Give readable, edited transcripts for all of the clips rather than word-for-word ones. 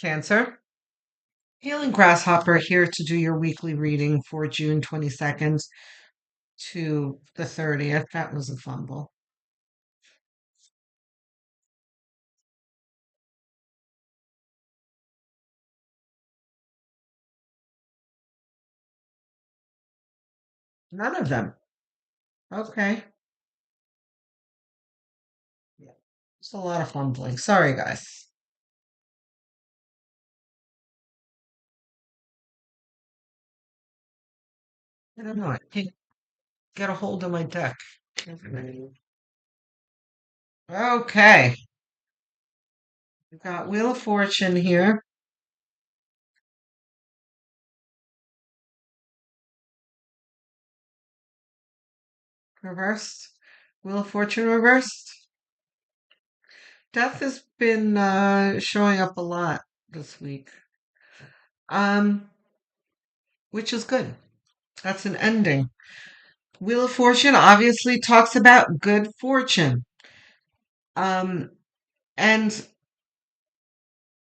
Cancer. Healing Grasshopper here to do your weekly reading for June 22nd to the 30th. That was a fumble. None of them. Okay. Yeah. It's a lot of fumbling. Sorry, guys. I don't know. I can't get a hold of my deck. Okay. We've got Wheel of Fortune here. Reversed. Wheel of Fortune reversed. Death has been showing up a lot this week. Um, which is good. That's an ending. Wheel of Fortune obviously talks about good fortune. Um, and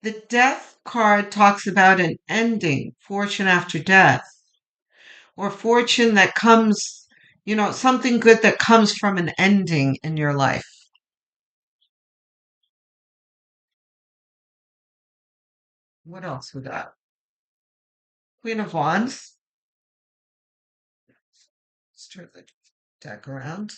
the death card talks about an ending, fortune after death, or fortune that comes, something good that comes from an ending in your life. What else we got? Queen of Wands. Let's turn the deck around.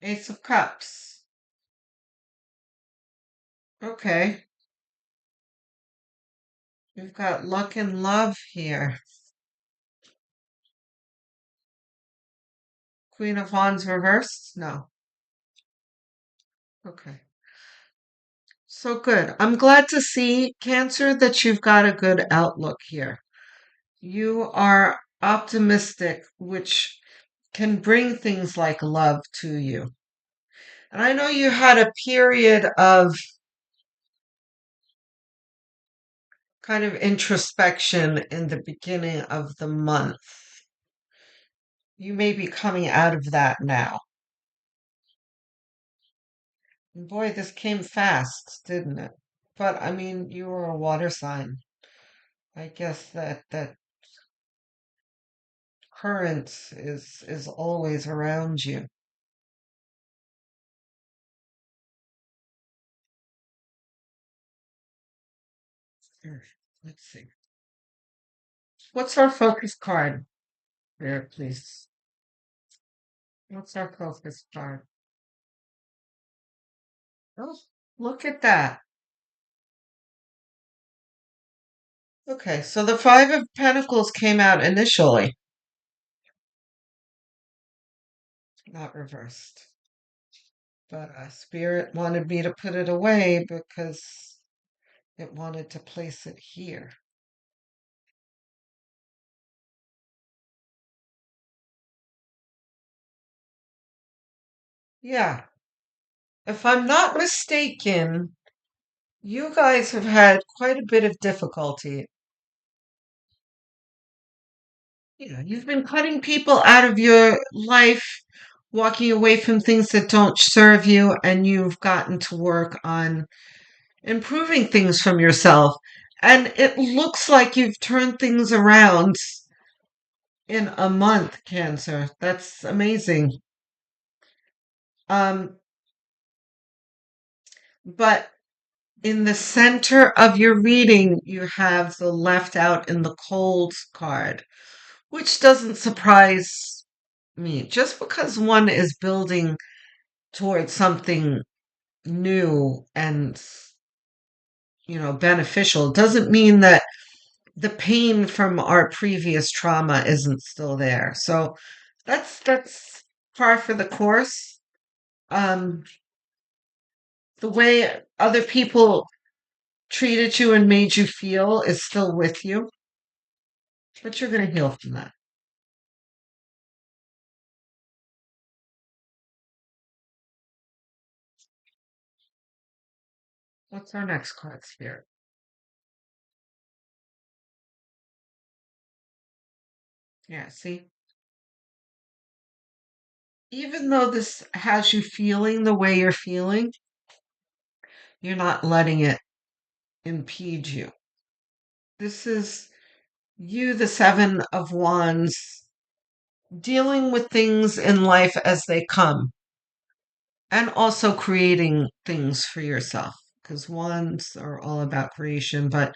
Ace of Cups. Okay. We've got luck and love here. Queen of Wands reversed? No. Okay. So good. I'm glad to see, Cancer, that you've got a good outlook here. You are optimistic, which can bring things like love to you. And I know you had a period of kind of introspection in the beginning of the month. You may be coming out of that now. And boy, this came fast, didn't it? But I mean, you were a water sign. I guess that current is always around you. Here, let's see. What's our focus card there, please? What's our focus card? Oh, look at that. Okay, so the Five of Pentacles came out initially, not reversed. But Spirit wanted me to put it away because it wanted to place it here. Yeah, if I'm not mistaken, you guys have had quite a bit of difficulty. You've been cutting people out of your life, walking away from things that don't serve you, and you've gotten to work on improving things from yourself. And it looks like you've turned things around in a month, Cancer. That's amazing. Um, but in the center of your reading, you have the left out in the cold card, which doesn't surprise me. Just because one is building towards something new and beneficial doesn't mean that the pain from our previous trauma isn't still there. So that's par for the course. Um, the way other people treated you and made you feel is still with you, but you're going to heal from that. What's our next card, Spirit? Yeah, see? Even though this has you feeling the way you're feeling, you're not letting it impede you. This is you, the Seven of Wands, dealing with things in life as they come and also creating things for yourself because wands are all about creation. But,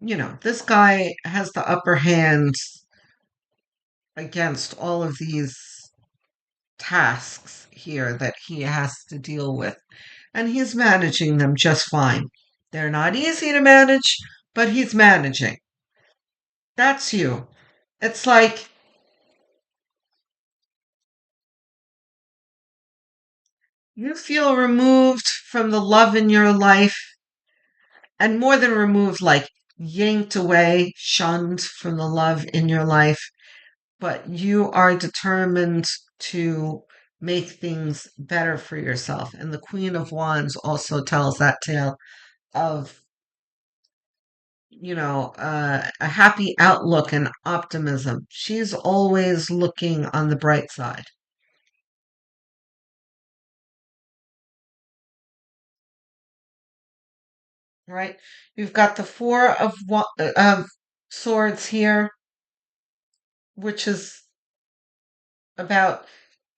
this guy has the upper hand against all of these tasks here that he has to deal with, and he's managing them just fine. They're not easy to manage, but he's managing. That's you. It's like you feel removed from the love in your life, and more than removed, like yanked away, shunned from the love in your life, but you are determined to make things better for yourself. And the Queen of Wands also tells that tale of, a happy outlook and optimism. She's always looking on the bright side, right? You've got the Four of Swords here, which is about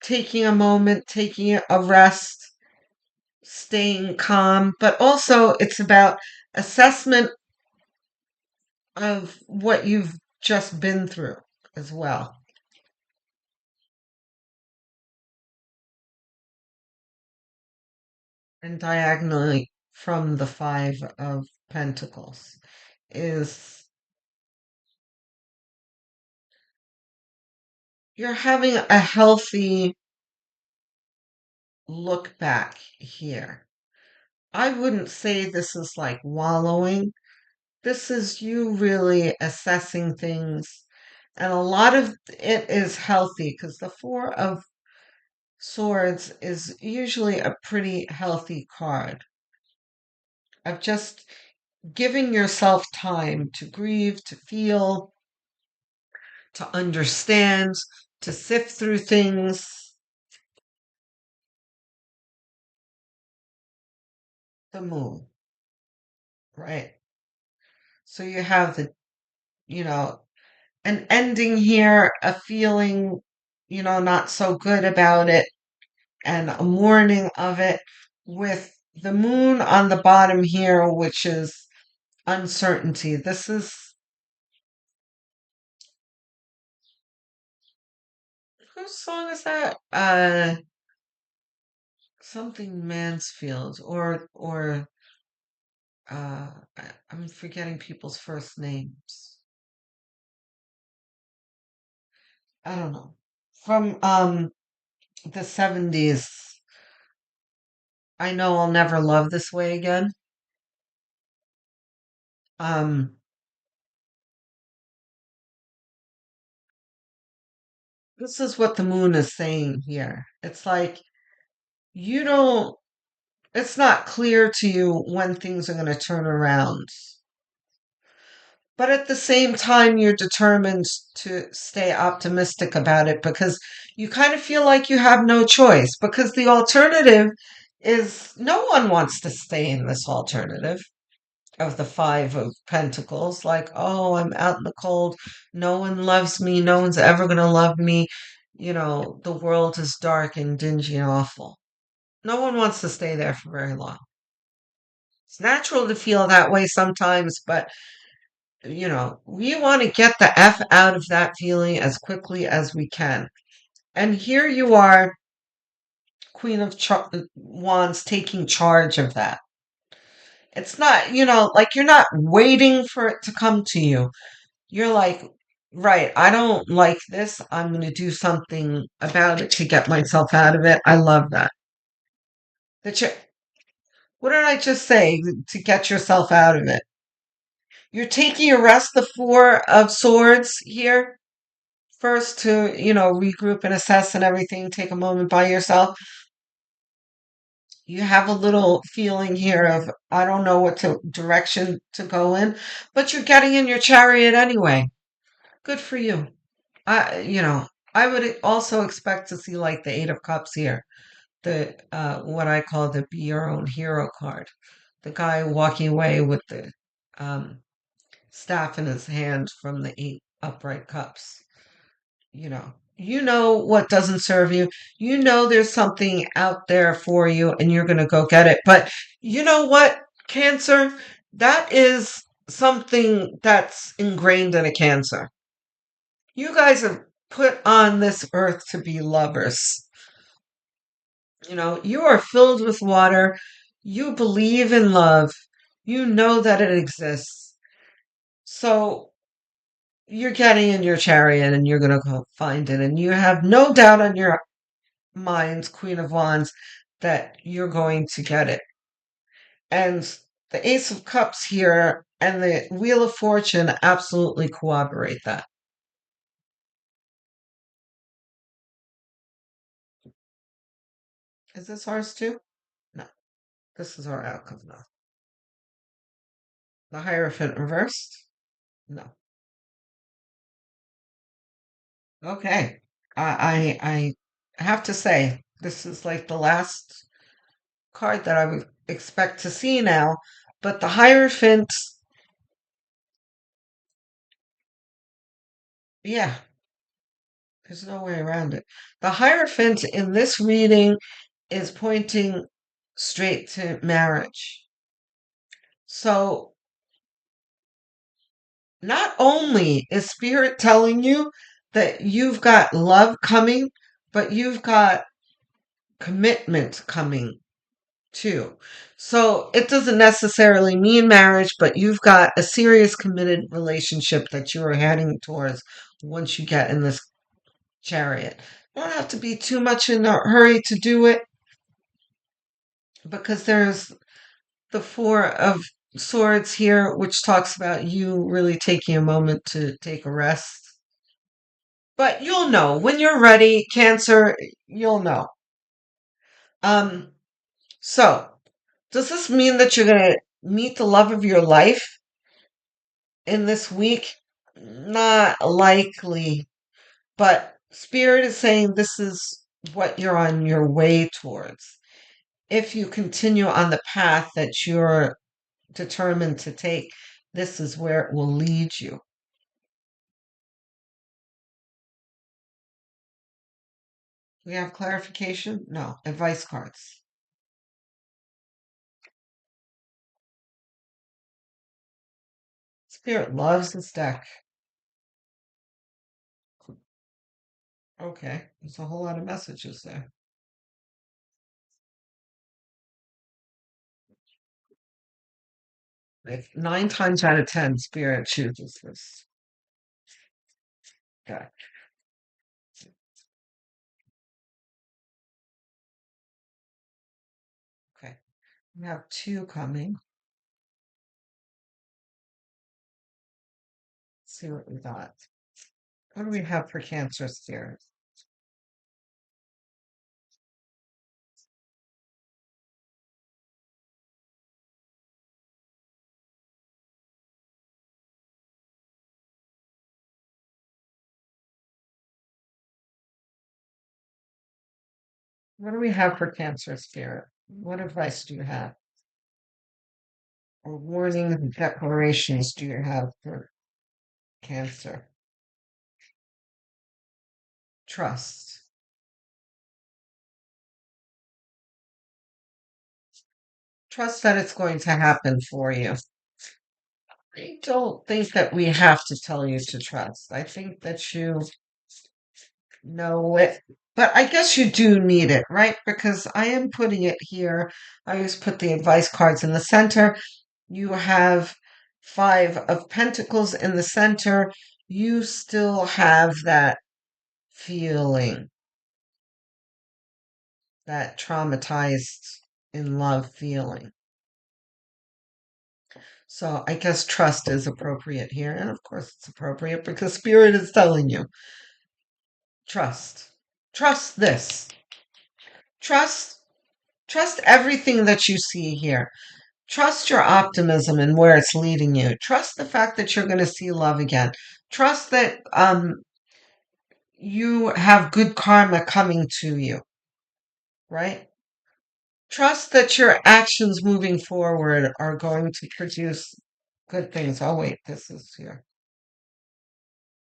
taking a moment, taking a rest, staying calm, but also it's about assessment of what you've just been through as well. And diagonally from the Five of Pentacles is you're having a healthy look back here. I wouldn't say this is like wallowing. This is you really assessing things. And a lot of it is healthy because the Four of Swords is usually a pretty healthy card of just giving yourself time to grieve, to feel, to understand, to sift through things. The moon, right? So you have you know, an ending here, a feeling, not so good about it, and a mourning of it with the moon on the bottom here, which is uncertainty. This is, whose song is that? Something Mansfield or I'm forgetting people's first names. I don't know. From the 70s. I know I'll never love this way again. Um this is what the moon is saying here. It's like you don't it's not clear to you when things are going to turn around. But at the same time, you're determined to stay optimistic about it because you kind of feel like you have no choice. Because the alternative is no one wants to stay in this alternative of the Five of Pentacles. Like, oh, I'm out in the cold. No one loves me. No one's ever going to love me. The world is dark and dingy and awful. No one wants to stay there for very long. It's natural to feel that way sometimes, but we want to get the F out of that feeling as quickly as we can. And here you are, Queen of Wands, taking charge of that. It's not, like you're not waiting for it to come to you. You're like, right, I don't like this. I'm going to do something about it to get myself out of it. I love that. That you, what did I just say? To get yourself out of it. You're taking a rest, the Four of Swords here first to, regroup and assess and everything, take a moment by yourself. You have a little feeling here of, I don't know what direction to go in, but you're getting in your chariot anyway. Good for you. I would also expect to see like the Eight of Cups here, the what I call the Be Your Own Hero card. The guy walking away with the um, staff in his hand from the eight upright cups. You know what doesn't serve you. You know there's something out there for you and you're going to go get it. But you know what, Cancer? That is something that's ingrained in a Cancer. You guys are put on this earth to be lovers. You are filled with water. You believe in love. You know that it exists. So you're getting in your chariot and you're going to go find it. And you have no doubt on your minds, Queen of Wands, that you're going to get it. And the Ace of Cups here and the Wheel of Fortune absolutely corroborate that. Is this ours too? No, this is our outcome now. The Hierophant reversed? No. Okay. I have to say, this is like the last card that I would expect to see now. But the Hierophant, yeah, there's no way around it. The Hierophant in this reading is pointing straight to marriage. So not only is Spirit telling you that you've got love coming, but you've got commitment coming too. So it doesn't necessarily mean marriage, but you've got a serious committed relationship that you are heading towards once you get in this chariot. You don't have to be too much in a hurry to do it because there's the Four of Swords here, which talks about you really taking a moment to take a rest. But you'll know when you're ready, Cancer, you'll know. Um, so does this mean that you're gonna meet the love of your life in this week? Not likely, but Spirit is saying this is what you're on your way towards. If you continue on the path that you're determined to take, this is where it will lead you. We have clarification? No. Advice cards. Spirit loves this deck. Okay. There's a whole lot of messages there. If 9 times out of 10, Spirit chooses this. Okay. Okay. We have two coming. Let's see what we got. What do we have for Cancer Spirit? What do we have for Cancer Spirit? What advice do you have? Or warning declarations do you have for Cancer? Trust. Trust that it's going to happen for you. I don't think that we have to tell you to trust. I think that you know it. But I guess you do need it, right? Because I am putting it here. I always put the advice cards in the center. You have Five of Pentacles in the center. You still have that feeling, that traumatized in love feeling. So I guess trust is appropriate here. And of course, it's appropriate because Spirit is telling you trust. Trust this. Trust. Trust everything that you see here. Trust your optimism and where it's leading you. Trust the fact that you're going to see love again. Trust that you have good karma coming to you, right? Trust that your actions moving forward are going to produce good things. Oh, wait, this is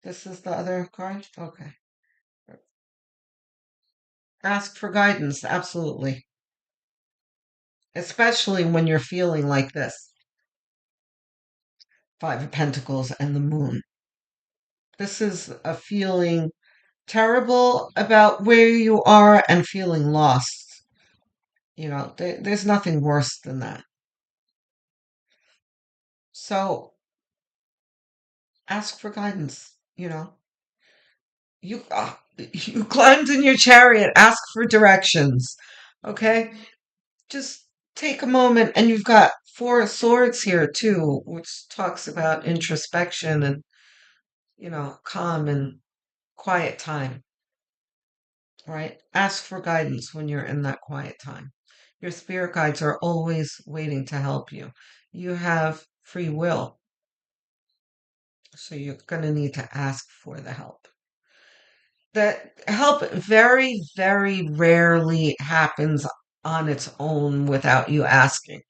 the other card? Okay. Ask for guidance, absolutely. Especially when you're feeling like this. Five of Pentacles and the Moon. This is a feeling terrible about where you are and feeling lost. There's nothing worse than that. So ask for guidance. You climbed in your chariot, ask for directions. Okay? Just take a moment, and you've got Four of Swords here too, which talks about introspection and, calm and quiet time, right? Ask for guidance when you're in that quiet time. Your spirit guides are always waiting to help you. You have free will, so you're going to need to ask for the help. That help very, very rarely happens on its own without you asking.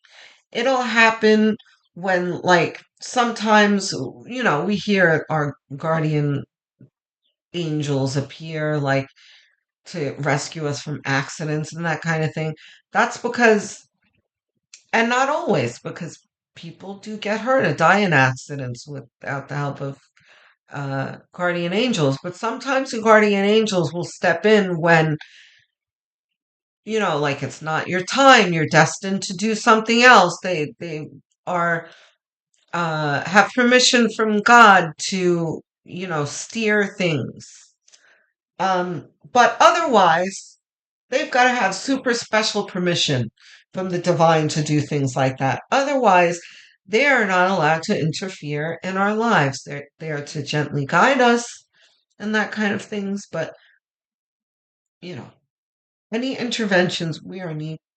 It'll happen when, like, sometimes, we hear our guardian angels appear, like, to rescue us from accidents and that kind of thing. That's because, and not always, because people do get hurt or die in accidents without the help of guardian angels. But sometimes the guardian angels will step in when, like, it's not your time, you're destined to do something else. They are have permission from God to, steer things. But otherwise, they've got to have super special permission from the divine to do things like that. Otherwise, they are not allowed to interfere in our lives. They are to gently guide us and that kind of things. But, you know, any interventions we are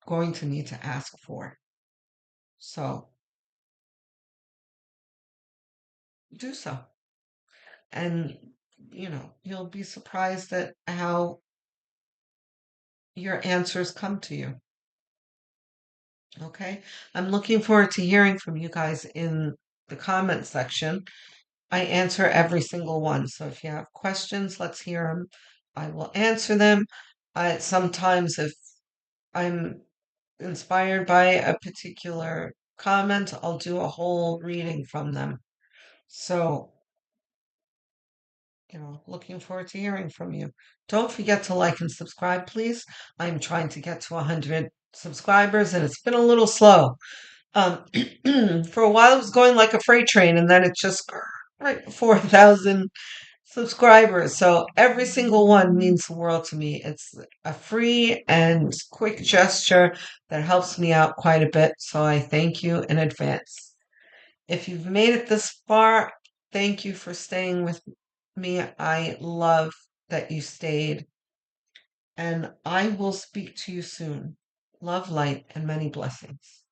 going to need to ask for. So do so. And, you'll be surprised at how your answers come to you. Okay. I'm looking forward to hearing from you guys in the comment section. I answer every single one. So if you have questions, let's hear them. I will answer them. Sometimes, if I'm inspired by a particular comment, I'll do a whole reading from them. So, looking forward to hearing from you. Don't forget to like and subscribe, please. I'm trying to get to 100 subscribers, and it's been a little slow. Um, for a while, it was going like a freight train, and then it just right 4,000 subscribers. So every single one means the world to me. It's a free and quick gesture that helps me out quite a bit. So I thank you in advance. If you've made it this far, thank you for staying with me. I love that you stayed, and I will speak to you soon. Love, light, and many blessings.